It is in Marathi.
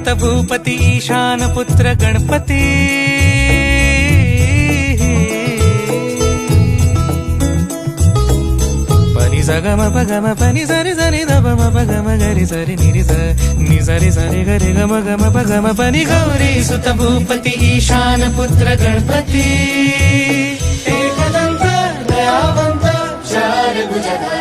सुत भूपती ईशान पुत्र गणपती पनि सगम पगम पनि सरि सरि द म पगम गरि सरि नि सरि सरि गरि गम गम पगम पनि गौरी सुत भूपती ईशान पुत्र गणपती एकदंत दयावंत चार भुजधारी